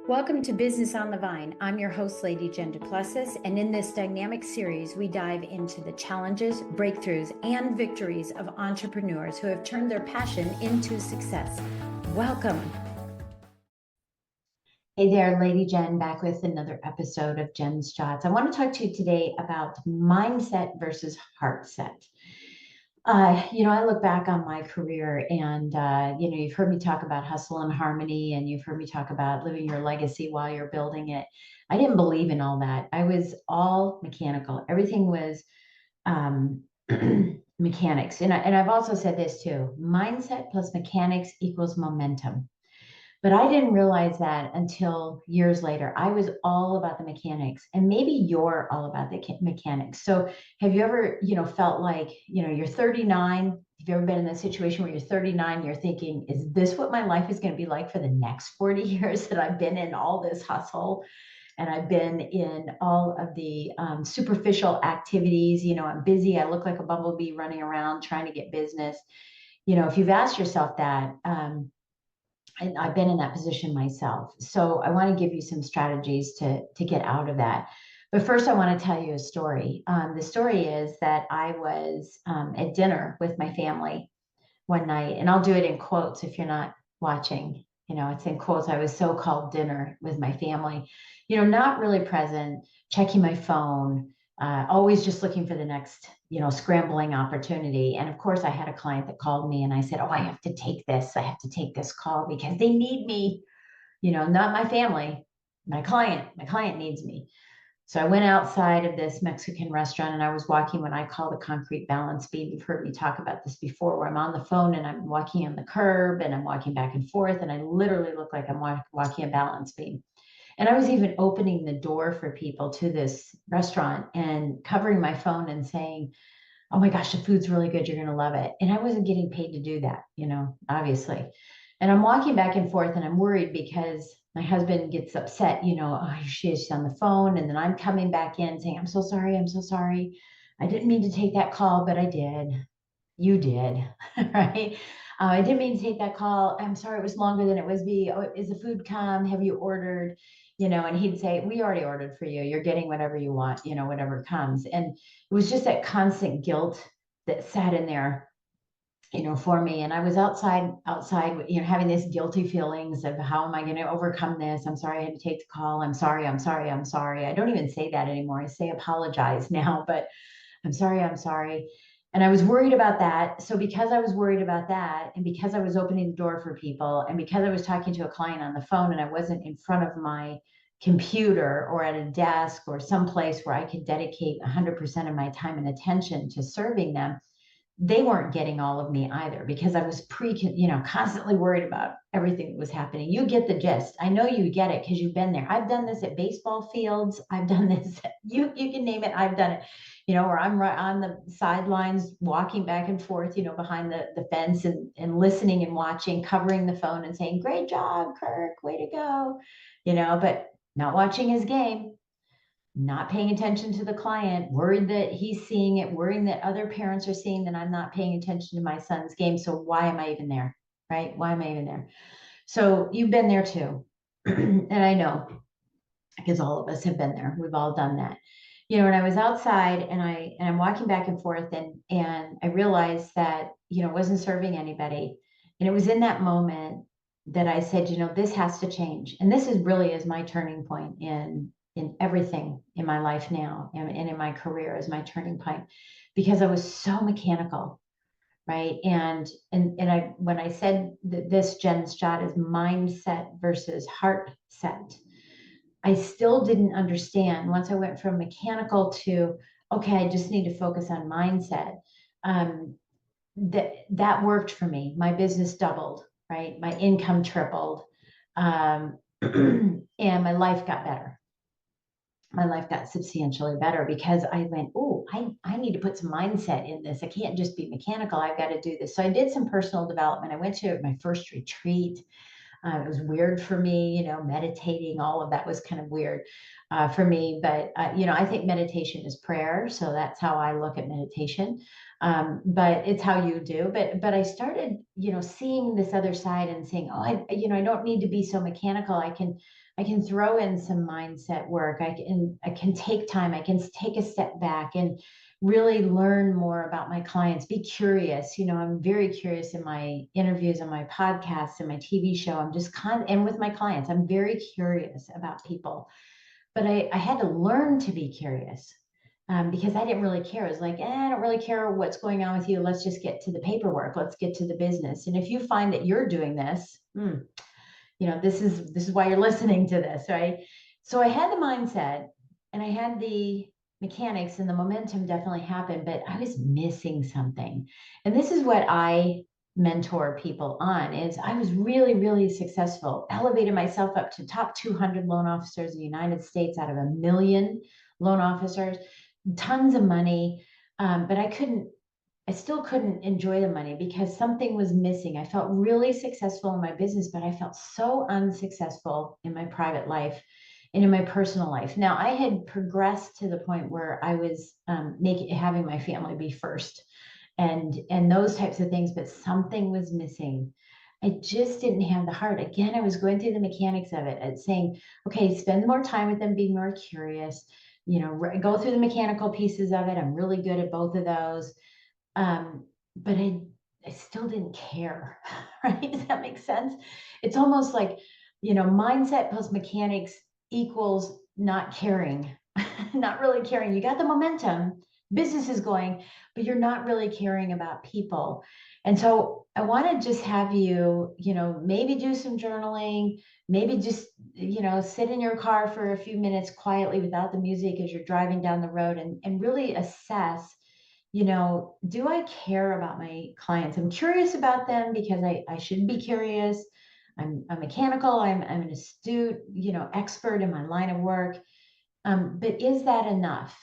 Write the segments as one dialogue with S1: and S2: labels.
S1: Welcome to Business on the Vine. I'm your host, Lady Jen Du Plessis, and in this dynamic series, we dive into the challenges, breakthroughs, and victories of entrepreneurs who have turned their passion into success. Welcome. Hey there, Lady Jen, back with another episode of Jen's Shots. I want to talk to you today about mindset versus heartset. I look back on my career and, you've heard me talk about hustle and harmony, and you've heard me talk about living your legacy while you're building it. I didn't believe in all that. I was all mechanical. Everything was um, mechanics. And I've also said this too, mindset plus mechanics equals momentum. But I didn't realize that until years later. I was all about the mechanics, and maybe you're all about the mechanics. So have you ever, felt like, you're 39? Have you ever been in that situation where you're 39, you're thinking, is this what my life is going to be like for the next 40 years that I've been in all this hustle? And I've been in all of the superficial activities. I'm busy. I look like a bumblebee running around trying to get business. If you've asked yourself that, and I've been in that position myself. So I want to give you some strategies to get out of that. But first, I want to tell you a story. The story is that I was at dinner with my family one night, and I'll do it in quotes if you're not watching. It's in quotes. I was so-called dinner with my family, not really present, checking my phone, always just looking for the next, scrambling opportunity. And of course, I had a client that called me and I said, oh, I have to take this. I have to take this call because they need me, not my family, my client. My client needs me. So I went outside of this Mexican restaurant and I was walking what I call the concrete balance beam. You've heard me talk about this before, where I'm on the phone and I'm walking on the curb and I'm walking back and forth. And I literally look like I'm walking a balance beam. And I was even opening the door for people to this restaurant and covering my phone and saying, oh my gosh, the food's really good. You're going to love it. And I wasn't getting paid to do that, obviously. And I'm walking back and forth and I'm worried because my husband gets upset, oh, she's on the phone. And then I'm coming back in saying, I'm so sorry. I'm so sorry. I didn't mean to take that call, but I did. You did, right? I didn't mean to take that call. I'm sorry, it was longer than it was be. Oh, is the food come? Have you ordered? And he'd say, we already ordered for you. You're getting whatever you want, whatever comes. And it was just that constant guilt that sat in there, for me. And I was outside, having this guilty feelings of how am I going to overcome this? I'm sorry I had to take the call. I'm sorry. I'm sorry. I'm sorry. I don't even say that anymore. I say apologize now, but I'm sorry. I'm sorry. And I was worried about that. So because I was worried about that, and because I was opening the door for people, and because I was talking to a client on the phone and I wasn't in front of my computer or at a desk or someplace where I could dedicate 100% of my time and attention to serving them, they weren't getting all of me either, because I was constantly worried about everything that was happening. You get the gist. I know you get it because you've been there. I've done this at baseball fields. I've done this. You can name it. I've done it, where I'm right on the sidelines, walking back and forth, behind the fence and listening and watching, covering the phone and saying, great job, Kirk, way to go, but not watching his game, not paying attention to the client, worried that he's seeing it, worrying that other parents are seeing that I'm not paying attention to my son's game. So why am I even there? Right? Why am I even there? So you've been there too. And I know, because all of us have been there. We've all done that. And I was outside and I'm walking back and forth and I realized that, it wasn't serving anybody. And it was in that moment that I said, this has to change. And this is really is my turning point in everything in my life now and in my career as my turning point, because I was so mechanical, right? And I when I said that this Jen's shot is mindset versus heart set, I still didn't understand once I went from mechanical to, okay, I just need to focus on mindset. That worked for me. My business doubled, right? My income tripled, and my life got better. My life got substantially better because I went, oh, I need to put some mindset in this. I can't just be mechanical. I've got to do this. So I did some personal development. I went to my first retreat. It was weird for me, meditating, all of that was kind of weird for me. But, I think meditation is prayer. So that's how I look at meditation. But it's how you do. But I started, seeing this other side and saying, oh, I don't need to be so mechanical. I can throw in some mindset work. I can take time. I can take a step back and really learn more about my clients, be curious. I'm very curious in my interviews, on my podcasts, and my TV show. I'm just and with my clients, I'm very curious about people. But I had to learn to be curious because I didn't really care. It was like, I don't really care what's going on with you. Let's just get to the paperwork. Let's get to the business. And if you find that you're doing this, this is why you're listening to this, right? So I had the mindset and I had the mechanics, and the momentum definitely happened, but I was missing something. And this is what I mentor people on: is I was really, really successful, elevated myself up to top 200 loan officers in the United States out of 1 million loan officers, tons of money. But I still couldn't enjoy the money because something was missing. I felt really successful in my business, but I felt so unsuccessful in my private life and in my personal life. Now, I had progressed to the point where I was having my family be first, and those types of things, but something was missing. I just didn't have the heart. Again, I was going through the mechanics of it, and saying, okay, spend more time with them, be more curious, go through the mechanical pieces of it. I'm really good at both of those. But I still didn't care, right? Does that make sense? It's almost like, mindset plus mechanics equals not caring, not really caring. You got the momentum, business is going, but you're not really caring about people. And so I want to just have you, maybe do some journaling, maybe just, sit in your car for a few minutes quietly without the music as you're driving down the road, and really assess, do I care about my clients? I'm curious about them because I should be curious. I'm mechanical. I'm an astute, expert in my line of work. But is that enough?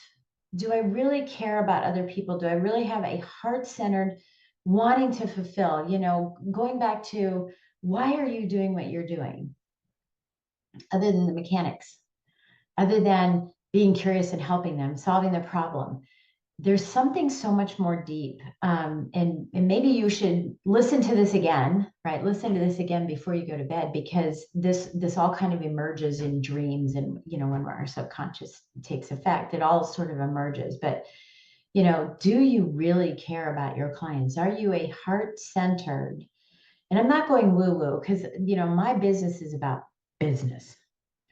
S1: Do I really care about other people? Do I really have a heart-centered wanting to fulfill? Going back to, why are you doing what you're doing, other than the mechanics, other than being curious and helping them, solving the problem? There's something so much more deep. And maybe you should listen to this again, right? Listen to this again before you go to bed, because this all kind of emerges in dreams. And, when our subconscious takes effect, it all sort of emerges. But, do you really care about your clients? Are you a heart-centered? And I'm not going woo-woo, because, my business is about business,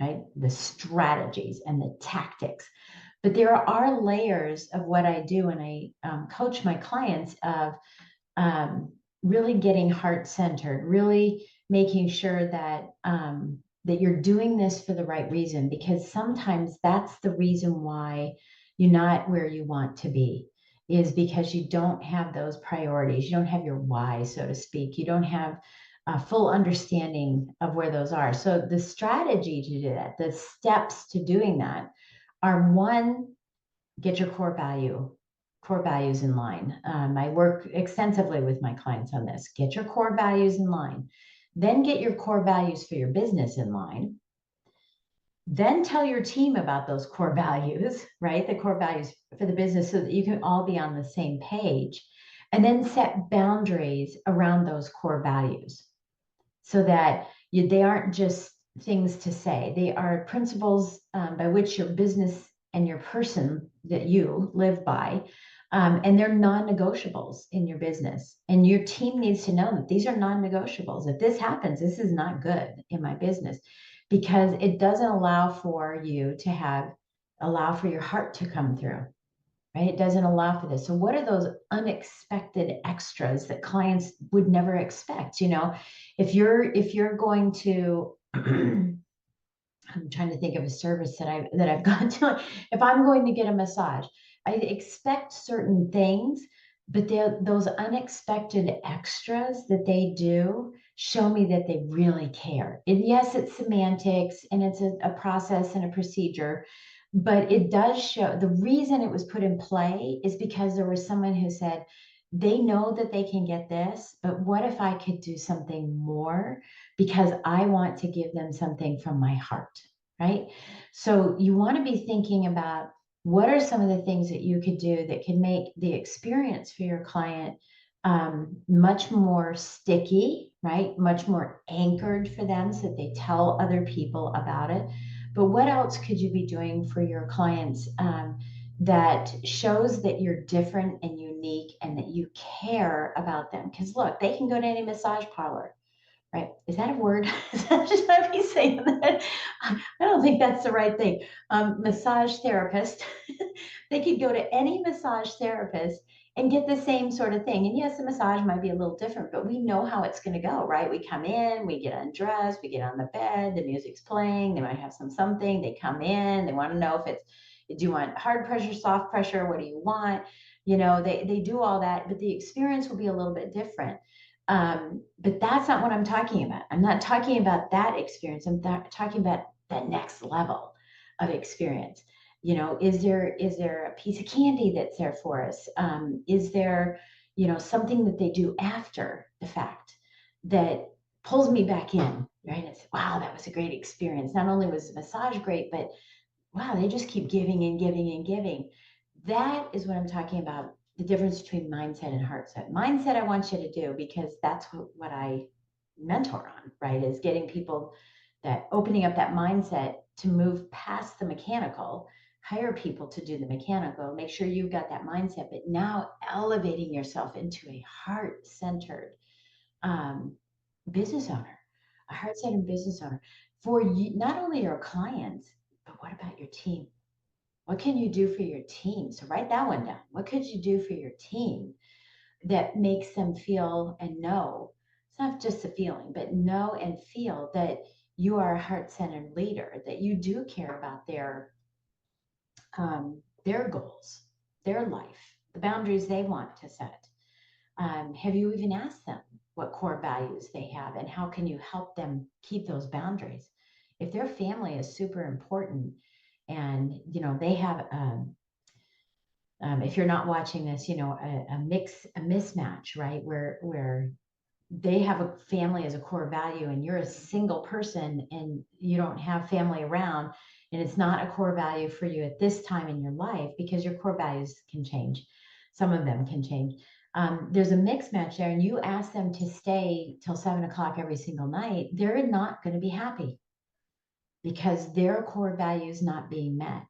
S1: right? The strategies and the tactics. But there are layers of what I do, and I coach my clients of really getting heart-centered, really making sure that that you're doing this for the right reason, because sometimes that's the reason why you're not where you want to be, is because you don't have those priorities. You don't have your why, so to speak. You don't have a full understanding of where those are. So the strategy to do that, the steps to doing that, are: one, get your core values in line. I work extensively with my clients on this. Get your core values in line. Then get your core values for your business in line. Then tell your team about those core values, right? The core values for the business, so that you can all be on the same page. And then set boundaries around those core values, so that they aren't just things to say. They are principles by which your business and your person that you live by, and they're non-negotiables in your business. And your team needs to know that these are non-negotiables. If this happens, this is not good in my business, because it doesn't allow for your heart to come through. Right? It doesn't allow for this. So what are those unexpected extras that clients would never expect? If you're going to, I'm trying to think of a service that I've gone to. If I'm going to get a massage, I expect certain things, but those unexpected extras that they do show me that they really care. And yes, it's semantics, and it's a process and a procedure, but it does show. The reason it was put in play is because there was someone who said, they know that they can get this, but what if I could do something more because I want to give them something from my heart, right? So you want to be thinking about what are some of the things that you could do that can make the experience for your client much more sticky, right? Much more anchored for them so that they tell other people about it. But what else could you be doing for your clients that shows that you're different and unique and that you care about them? Because look, they can go to any massage parlor, right? Is that a word? Should I be saying that? I don't think that's the right thing. Massage therapist. They could go to any massage therapist and get the same sort of thing. And yes, the massage might be a little different, but we know how it's going to go, right? We come in, we get undressed, we get on the bed, the music's playing, they might have something, they come in, they want to know if it's, do you want hard pressure, soft pressure? What do you want? You know, they do all that, but the experience will be a little bit different. But that's not what I'm talking about. I'm not talking about that experience. I'm talking about that next level of experience. You know, is there a piece of candy that's there for us? Is there, you know, something that they do after the fact that pulls me back in, right? It's, wow, that was a great experience. Not only was the massage great, but wow, they just keep giving and giving and giving. That is what I'm talking about, the difference between mindset and heartset. Mindset, I want you to do because that's what I mentor on, right? Is getting people that opening up that mindset to move past the mechanical, hire people to do the mechanical, make sure you've got that mindset, but now elevating yourself into a heart-centered business owner, a heart-centered business owner for you, not only your clients, but what about your team? What can you do for your team? So write that one down. What could you do for your team that makes them feel and know? It's not just a feeling, but know and feel that you are a heart-centered leader, that you do care about their goals, their life, the boundaries they want to set. Have you even asked them what core values they have and how can you help them keep those boundaries? If their family is super important and you know they have if you're not watching this, you know, a mismatch, right? Where they have a family as a core value and you're a single person and you don't have family around and it's not a core value for you at this time in your life because your core values can change. Some of them can change. There's a mixed match there and you ask them to stay till 7 o'clock every single night, they're not going to be happy because their core value is not being met.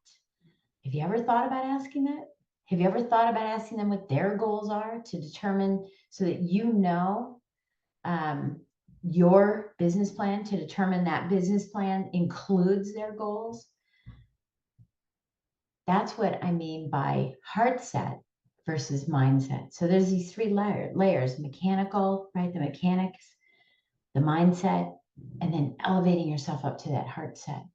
S1: Have you ever thought about asking that? Have you ever thought about asking them what their goals are to determine so that you know your business plan to determine that business plan includes their goals? That's what I mean by heart set versus mindset. So there's these three layers, mechanical, right? The mechanics, the mindset, and then elevating yourself up to that heart set.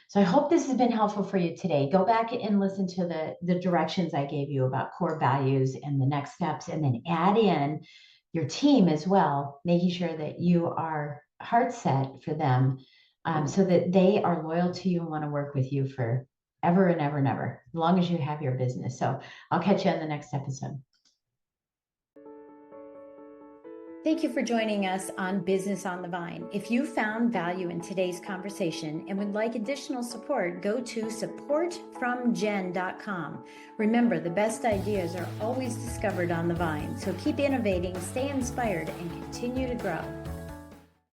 S1: So I hope this has been helpful for you today. Go back and listen to the directions I gave you about core values and the next steps, and then add in your team as well, making sure that you are heart set for them so that they are loyal to you and want to work with you for ever and ever and ever, as long as you have your business. So I'll catch you on the next episode. Thank you for joining us on Business on the Vine. If you found value in today's conversation and would like additional support, go to supportfromjen.com. Remember, the best ideas are always discovered on the vine. So keep innovating, stay inspired, and continue to grow.